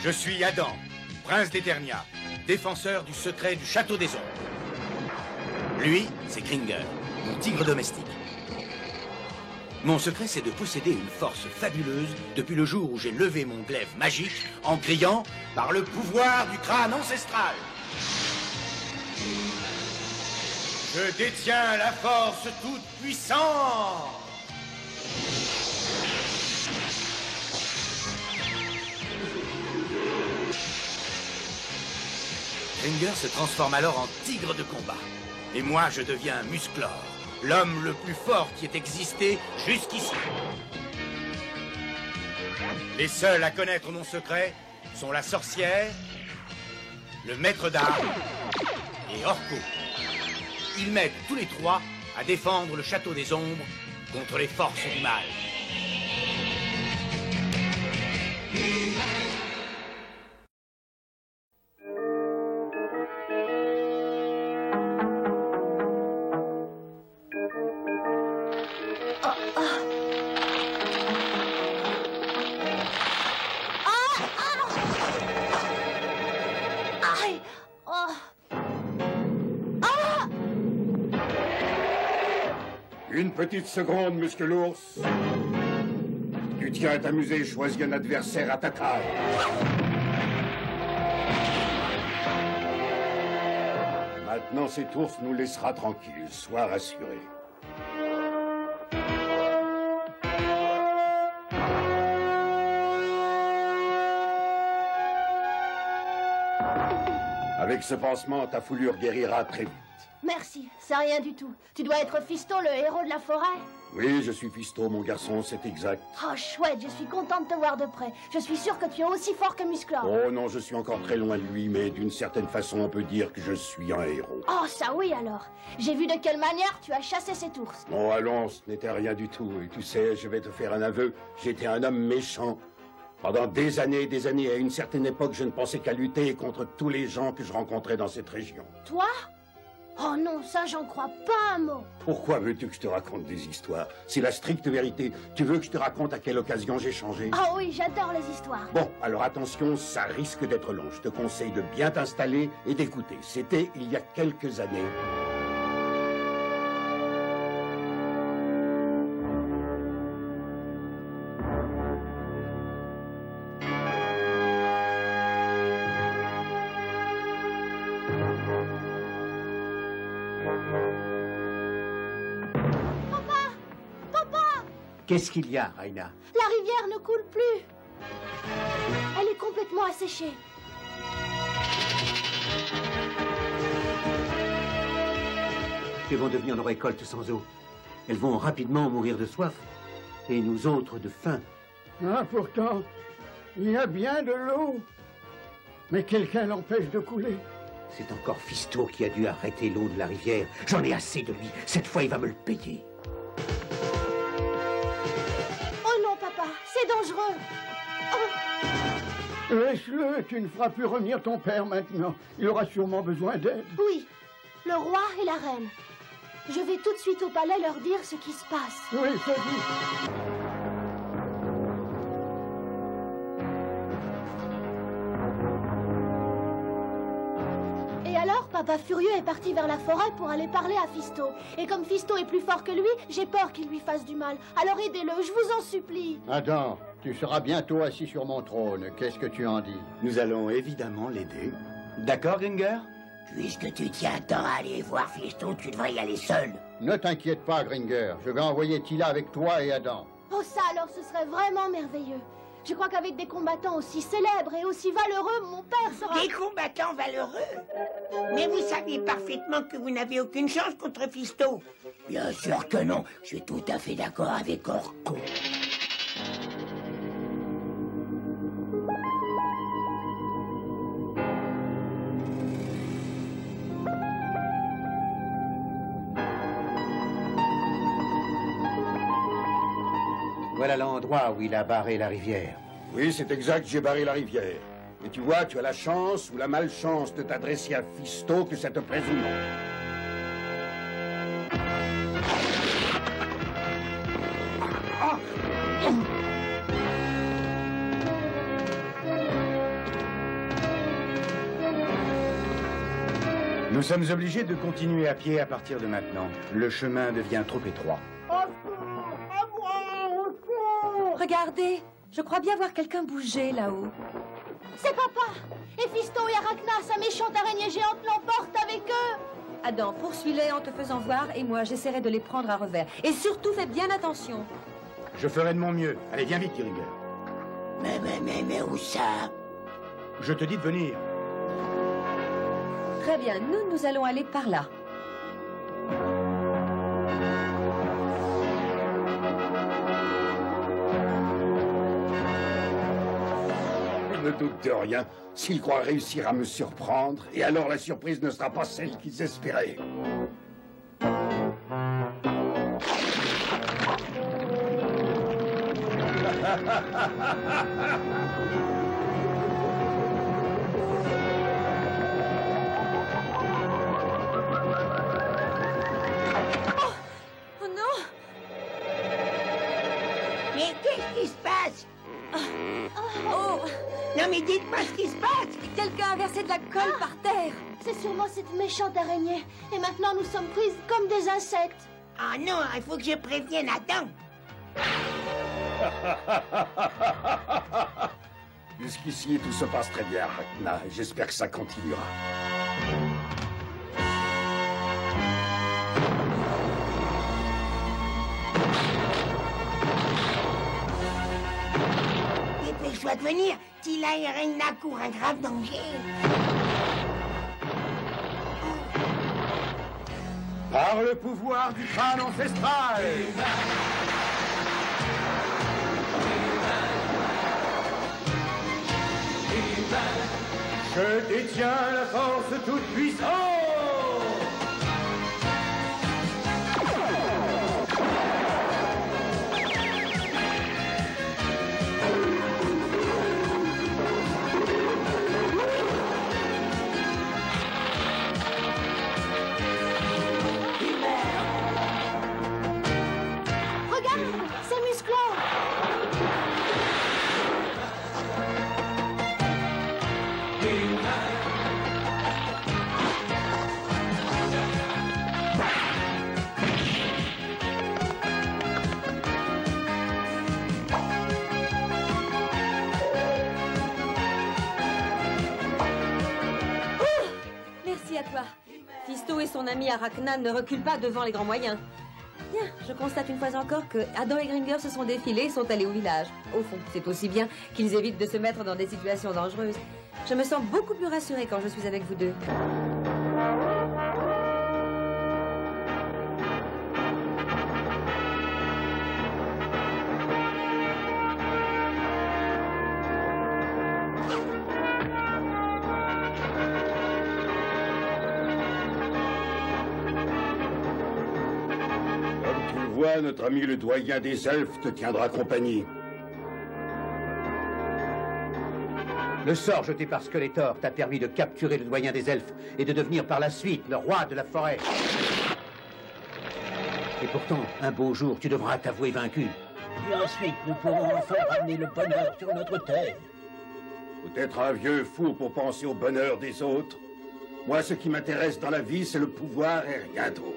Je suis Adam, prince d'Eternia, défenseur du secret du château des ombres. Lui, c'est Gringer, mon tigre domestique. Mon secret, c'est de posséder une force fabuleuse depuis le jour où j'ai levé mon glaive magique en criant « Par le pouvoir du crâne ancestral !» Je détiens la force toute puissante. Gringer se transforme alors en tigre de combat. Et moi, je deviens Musclor, l'homme le plus fort qui ait existé jusqu'ici. Les seuls à connaître mon secret sont la sorcière, le maître d'armes et Orko. Ils m'aident tous les trois à défendre le château des ombres contre les forces du mal. Une petite seconde, Monsieur l'ours. Tu tiens à t'amuser, choisis un adversaire à ta taille. Maintenant, cet ours nous laissera tranquilles, sois rassuré. Avec ce pansement, ta foulure guérira très vite. Merci, c'est rien du tout. Tu dois être Fisto, le héros de la forêt? Oui, je suis Fisto, mon garçon, c'est exact. Oh, chouette, je suis contente de te voir de près. Je suis sûre que tu es aussi fort que Musclor. Oh non, je suis encore très loin de lui, mais d'une certaine façon, on peut dire que je suis un héros. Oh, ça oui alors. J'ai vu de quelle manière tu as chassé cet ours. Bon, allons, ce n'était rien du tout. Et tu sais, je vais te faire un aveu, j'étais un homme méchant. Pendant des années, à une certaine époque, je ne pensais qu'à lutter contre tous les gens que je rencontrais dans cette région. Toi? Oh non, ça j'en crois pas un mot. Pourquoi veux-tu que je te raconte des histoires? C'est la stricte vérité. Tu veux que je te raconte à quelle occasion j'ai changé? Oh oui, j'adore les histoires. Bon, alors attention, ça risque d'être long. Je te conseille de bien t'installer et d'écouter. C'était il y a quelques années. Qu'est-ce qu'il y a, Raina? La rivière ne coule plus. Elle est complètement asséchée. Que vont devenir nos récoltes sans eau? Elles vont rapidement mourir de soif. Et nous autres de faim. Ah, pourtant, il y a bien de l'eau. Mais quelqu'un l'empêche de couler. C'est encore Fisto qui a dû arrêter l'eau de la rivière. J'en ai assez de lui. Cette fois, il va me le payer. C'est dangereux. Oh. Laisse-le, tu ne feras plus revenir ton père maintenant. Il aura sûrement besoin d'aide. Oui, le roi et la reine. Je vais tout de suite au palais leur dire ce qui se passe. Oui, fais vite. Et alors, Papa Furieux est parti vers la forêt pour aller parler à Fisto. Et comme Fisto est plus fort que lui, j'ai peur qu'il lui fasse du mal. Alors aidez-le, je vous en supplie. Adam, tu seras bientôt assis sur mon trône. Qu'est-ce que tu en dis? Nous allons évidemment l'aider. D'accord, Gringer? Puisque tu tiens tant à aller voir Fisto, tu devrais y aller seul. Ne t'inquiète pas, Gringer. Je vais envoyer Tila avec toi et Adam. Oh ça alors, ce serait vraiment merveilleux. Je crois qu'avec des combattants aussi célèbres et aussi valeureux, mon père sera... Des combattants valeureux? Mais vous saviez parfaitement que vous n'avez aucune chance contre Fisto. Bien sûr que non. Je suis tout à fait d'accord avec Orko. Voilà l'endroit où il a barré la rivière. Oui, c'est exact, j'ai barré la rivière. Et tu vois, tu as la chance ou la malchance de t'adresser à Fisto que ça te plaise ou non. Nous sommes obligés de continuer à pied à partir de maintenant. Le chemin devient trop étroit. Regardez, je crois bien voir quelqu'un bouger là-haut. C'est papa. Héphisto et Arachna, sa méchante araignée géante, l'emportent avec eux. Adam, poursuis-les en te faisant voir et moi j'essaierai de les prendre à revers. Et surtout, fais bien attention. Je ferai de mon mieux. Allez, viens vite, Kiringer. Mais où ça? Je te dis de venir. Très bien, nous allons aller par là. Je ne doute de rien. S'ils croient réussir à me surprendre, et alors la surprise ne sera pas celle qu'ils espéraient. Oh non! Mais qu'est-ce qui se passe? Oh! Non mais dites-moi ce qui se passe! Quelqu'un a versé de la colle par terre! C'est sûrement cette méchante araignée. Et maintenant, nous sommes prises comme des insectes. Ah non, il faut que je prévienne Adam. Jusqu'ici, tout se passe très bien, Arachna, et j'espère que ça continuera. Dépêche-toi de venir, Tila et Reina courent un grave danger. Par le pouvoir du crâne ancestral. Je détiens la force toute puissante. Regarde, c'est Musclor. Merci à toi. Fisto et son ami Arachna ne reculent pas devant les grands moyens. Bien, je constate une fois encore que Adam et Gringer se sont défilés et sont allés au village. Au fond, c'est aussi bien qu'ils évitent de se mettre dans des situations dangereuses. Je me sens beaucoup plus rassurée quand je suis avec vous deux. Comme tu le vois, notre ami le doyen des elfes te tiendra compagnie. Le sort jeté par Skeletor t'a permis de capturer le doyen des elfes et de devenir par la suite le roi de la forêt. Et pourtant, un beau jour, tu devras t'avouer vaincu. Et ensuite, nous pourrons enfin ramener le bonheur sur notre terre. Faut être un vieux fou pour penser au bonheur des autres. Moi, ce qui m'intéresse dans la vie, c'est le pouvoir et rien d'autre.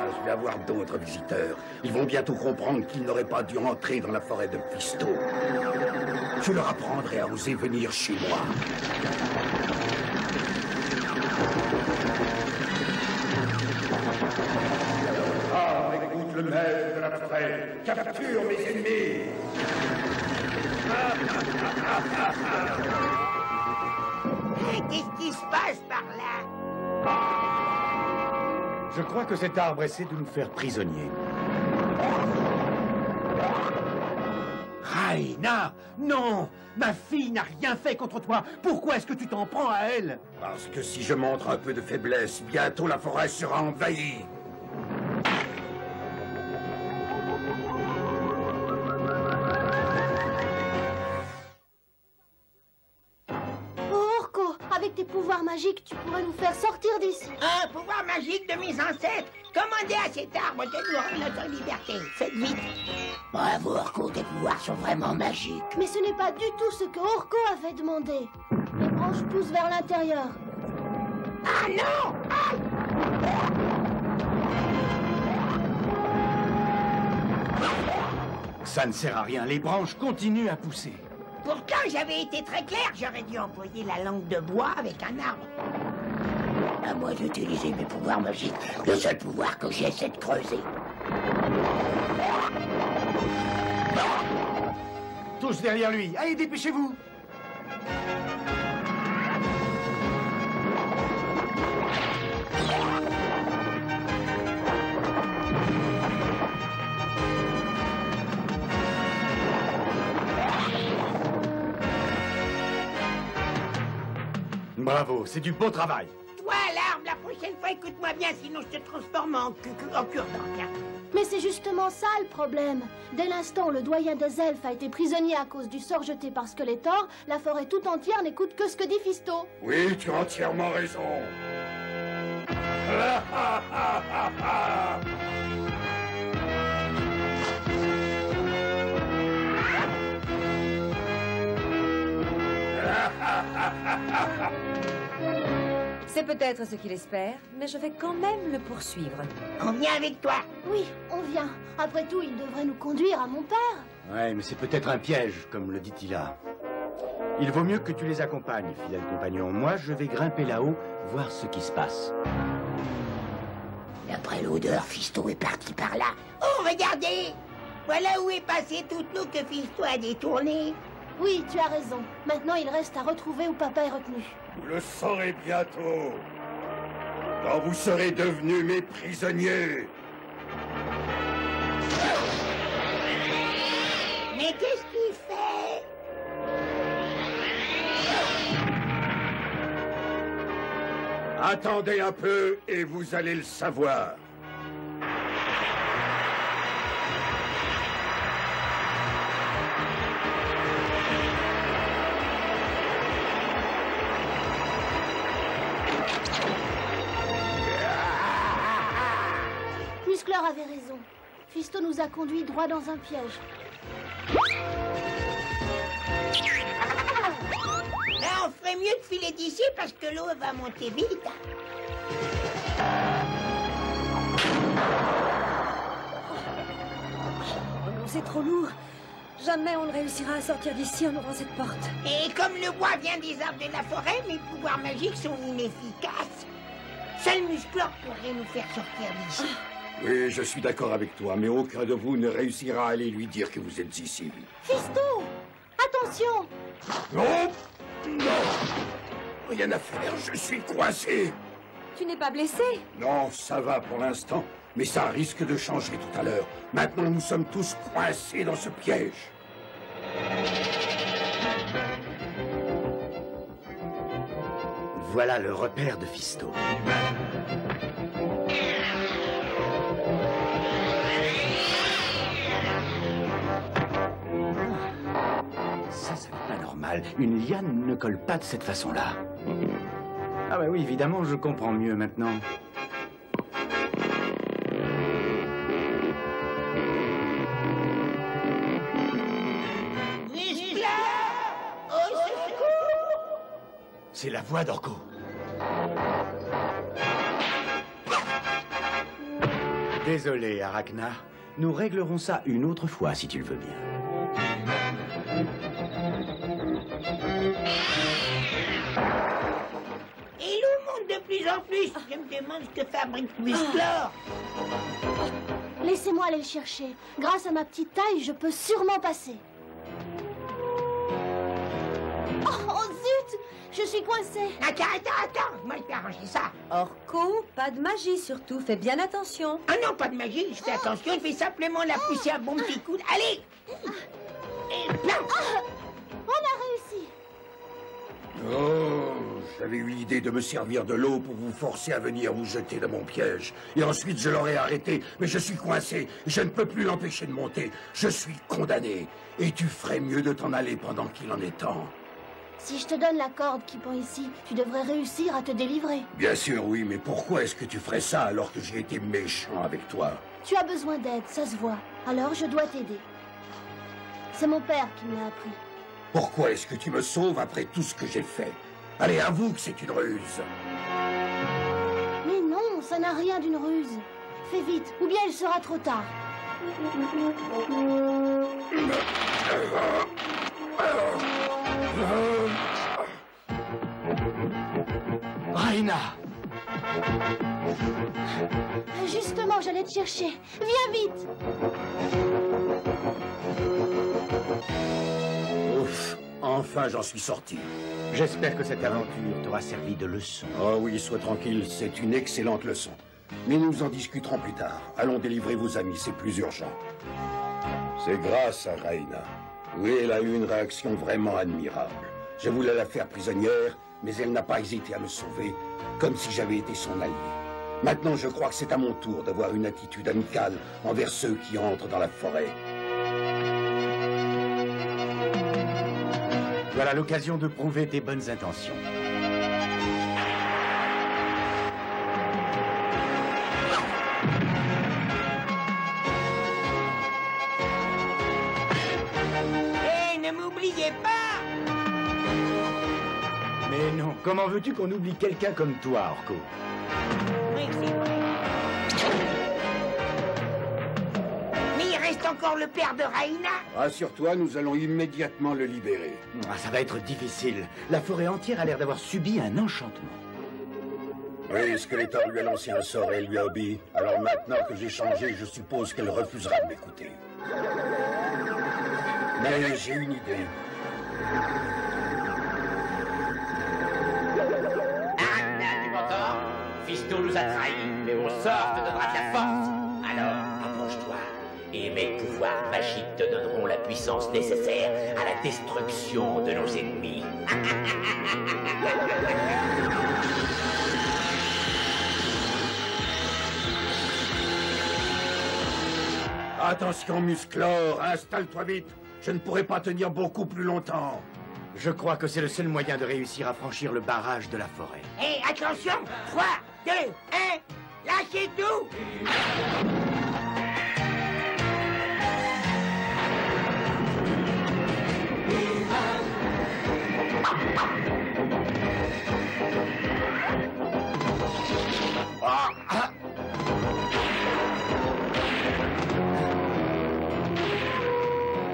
Je vais avoir d'autres visiteurs. Ils vont bientôt comprendre qu'ils n'auraient pas dû entrer dans la forêt de Fisto. Je leur apprendrai à oser venir chez moi. Ah, écoute le maître de la forêt. Capture mes ennemis. Qu'est-ce qui se passe par là? Je crois que cet arbre essaie de nous faire prisonniers. Raina, non! Ma fille n'a rien fait contre toi. Pourquoi est-ce que tu t'en prends à elle? Parce que si je montre un peu de faiblesse, bientôt la forêt sera envahie. Oh, Orko, avec tes pouvoirs magique, tu pourrais nous faire sortir d'ici. Un pouvoir magique de mes ancêtres. Commandez à cet arbre de nous rendre notre liberté. Faites vite. Bravo, Orko, tes pouvoirs sont vraiment magiques. Mais ce n'est pas du tout ce que Orko avait demandé. Les branches poussent vers l'intérieur. Ah non! Aïe! Ça ne sert à rien, les branches continuent à pousser. Pourtant, j'avais été très clair. J'aurais dû employer la langue de bois avec un arbre. À moi d'utiliser mes pouvoirs magiques. Le seul pouvoir que j'ai, c'est de creuser. Tous derrière lui, allez, dépêchez-vous. Bravo, c'est du beau travail. Toi, l'arbre, la prochaine fois, écoute-moi bien, sinon je te transforme en cure-dent, viens. Mais c'est justement ça le problème. Dès l'instant où le doyen des elfes a été prisonnier à cause du sort jeté par Skeletor, la forêt tout entière n'écoute que ce que dit Fisto. Oui, tu as entièrement raison. C'est peut-être ce qu'il espère, mais je vais quand même le poursuivre. On vient avec toi. Oui, on vient. Après tout, il devrait nous conduire à mon père. Ouais, mais c'est peut-être un piège, comme le dit Tila. Il vaut mieux que tu les accompagnes, fidèle compagnon. Moi, je vais grimper là-haut, voir ce qui se passe. D'après l'odeur, Fisto est parti par là. Oh, regardez! Voilà où est passée toute l'eau que Fisto a détournée. Oui, tu as raison. Maintenant, il reste à retrouver où papa est retenu. Vous le saurez bientôt. Quand vous serez devenus mes prisonniers. Mais qu'est-ce qu'il fait? Attendez un peu et vous allez le savoir. Musclor avait raison. Fisto nous a conduits droit dans un piège. Là, on ferait mieux de filer d'ici parce que l'eau va monter vite. Oh non, c'est trop lourd. Jamais on ne réussira à sortir d'ici en ouvrant cette porte. Et comme le bois vient des arbres de la forêt, mes pouvoirs magiques sont inefficaces. Seul Musclor pourrait nous faire sortir d'ici. Oui, je suis d'accord avec toi, mais aucun de vous ne réussira à aller lui dire que vous êtes ici. Fisto! Attention! Non! Non! Rien à faire, je suis coincé. Tu n'es pas blessé? Non, ça va pour l'instant, mais ça risque de changer tout à l'heure. Maintenant, nous sommes tous coincés dans ce piège. Voilà le repère de Fisto. Ça n'est pas normal. Une liane ne colle pas de cette façon-là. Ah bah oui, évidemment, je comprends mieux maintenant. C'est la voix d'Orko. Désolé, Arachna. Nous réglerons ça une autre fois, si tu le veux bien. Et l'eau monte de plus en plus. Je me demande ce que fabrique Musclor. Laissez-moi aller le chercher. Grâce à ma petite taille, je peux sûrement passer. Oh zut! Je suis coincée. Attends. Moi, je peux arranger ça. Orko, pas de magie surtout. Fais bien attention. Ah non, pas de magie. Je fais attention. Je fais simplement la pousser à bon petit coup. Allez! Et plein. On a réussi. Oh, j'avais eu l'idée de me servir de l'eau pour vous forcer à venir vous jeter dans mon piège. Et ensuite, je l'aurais arrêté. Mais je suis coincé. Je ne peux plus l'empêcher de monter. Je suis condamné. Et tu ferais mieux de t'en aller pendant qu'il en est temps. Si je te donne la corde qui pend ici, tu devrais réussir à te délivrer. Bien sûr, oui, mais pourquoi est-ce que tu ferais ça alors que j'ai été méchant avec toi? Tu as besoin d'aide, ça se voit. Alors je dois t'aider. C'est mon père qui me l'a appris. Pourquoi est-ce que tu me sauves après tout ce que j'ai fait? Allez, avoue que c'est une ruse. Mais non, ça n'a rien d'une ruse. Fais vite, ou bien il sera trop tard. Raina! Justement, j'allais te chercher. Viens vite! Ouf, enfin j'en suis sorti. J'espère que cette aventure t'aura servi de leçon. Oh oui, sois tranquille, c'est une excellente leçon. Mais nous en discuterons plus tard. Allons délivrer vos amis, c'est plus urgent. C'est grâce à Raina. Oui, elle a eu une réaction vraiment admirable. Je voulais la faire prisonnière, mais elle n'a pas hésité à me sauver, comme si j'avais été son allié. Maintenant, je crois que c'est à mon tour d'avoir une attitude amicale envers ceux qui entrent dans la forêt. Voilà l'occasion de prouver tes bonnes intentions. Hé, ne m'oubliez pas! Mais non, comment veux-tu qu'on oublie quelqu'un comme toi, Orko? Oui, c'est vrai. Mais il reste encore le père de Raina. Rassure-toi, nous allons immédiatement le libérer. Ah, ça va être difficile. La forêt entière a l'air d'avoir subi un enchantement. Oui, Skeletor lui a lancé un sort et elle lui a obéi. Alors maintenant que j'ai changé, je suppose qu'elle refusera de m'écouter. Mais j'ai une idée. Fisto nous a trahis, mais mon sort te donnera de la force. Alors, approche-toi, et mes pouvoirs magiques te donneront la puissance nécessaire à la destruction de nos ennemis. Attention, Musclor, installe-toi vite. Je ne pourrai pas tenir beaucoup plus longtemps. Je crois que c'est le seul moyen de réussir à franchir le barrage de la forêt. Hé, attention! 3, 2, 1, lâchez tout!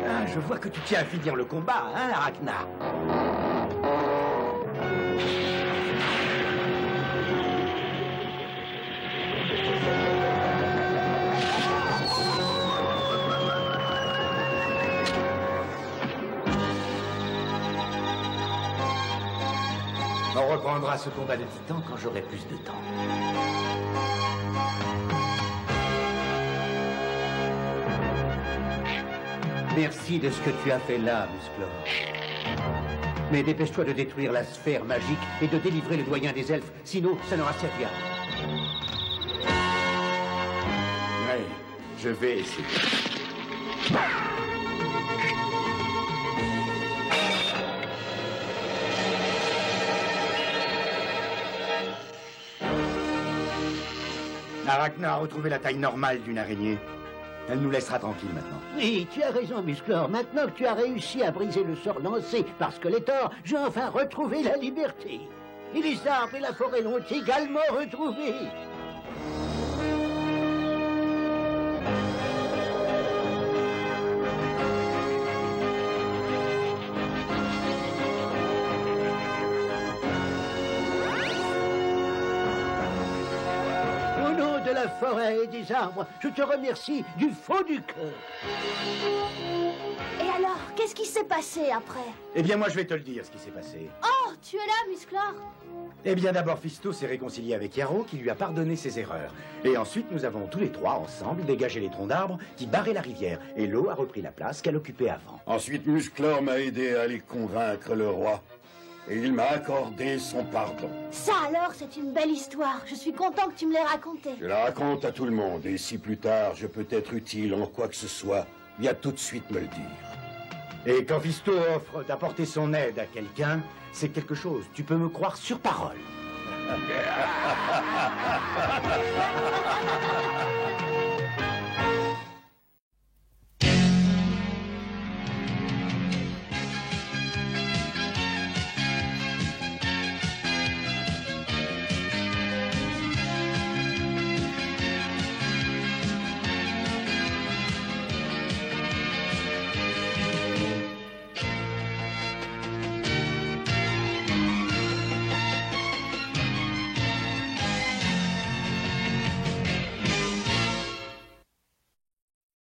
Ah, je vois que tu tiens à finir le combat, hein, Arachna? On reprendra ce combat de titans quand j'aurai plus de temps. Merci de ce que tu as fait là, Musclor. Mais dépêche-toi de détruire la sphère magique et de délivrer le doyen des elfes, sinon ça n'aura servi à rien. Oui, je vais essayer. Arachna a retrouvé la taille normale d'une araignée. Elle nous laissera tranquilles maintenant. Oui, tu as raison, Musclor. Maintenant que tu as réussi à briser le sort lancé par Skeletor, j'ai enfin retrouvé la liberté. Et les arbres et la forêt l'ont également retrouvé. Au nom de la forêt et des arbres, je te remercie du fond du cœur. Et alors, qu'est-ce qui s'est passé après? Eh bien, moi, je vais te le dire, ce qui s'est passé. Oh, tu es là, Musclor? Eh bien, d'abord, Fisto s'est réconcilié avec Yarrow, qui lui a pardonné ses erreurs. Et ensuite, nous avons tous les trois, ensemble, dégagé les troncs d'arbres qui barraient la rivière. Et l'eau a repris la place qu'elle occupait avant. Ensuite, Musclor m'a aidé à aller convaincre le roi. Et il m'a accordé son pardon. Ça alors, c'est une belle histoire. Je suis content que tu me l'aies racontée. Je la raconte à tout le monde, et si plus tard je peux être utile en quoi que ce soit, viens tout de suite me le dire. Et quand Fisto offre d'apporter son aide à quelqu'un, c'est quelque chose. Tu peux me croire sur parole.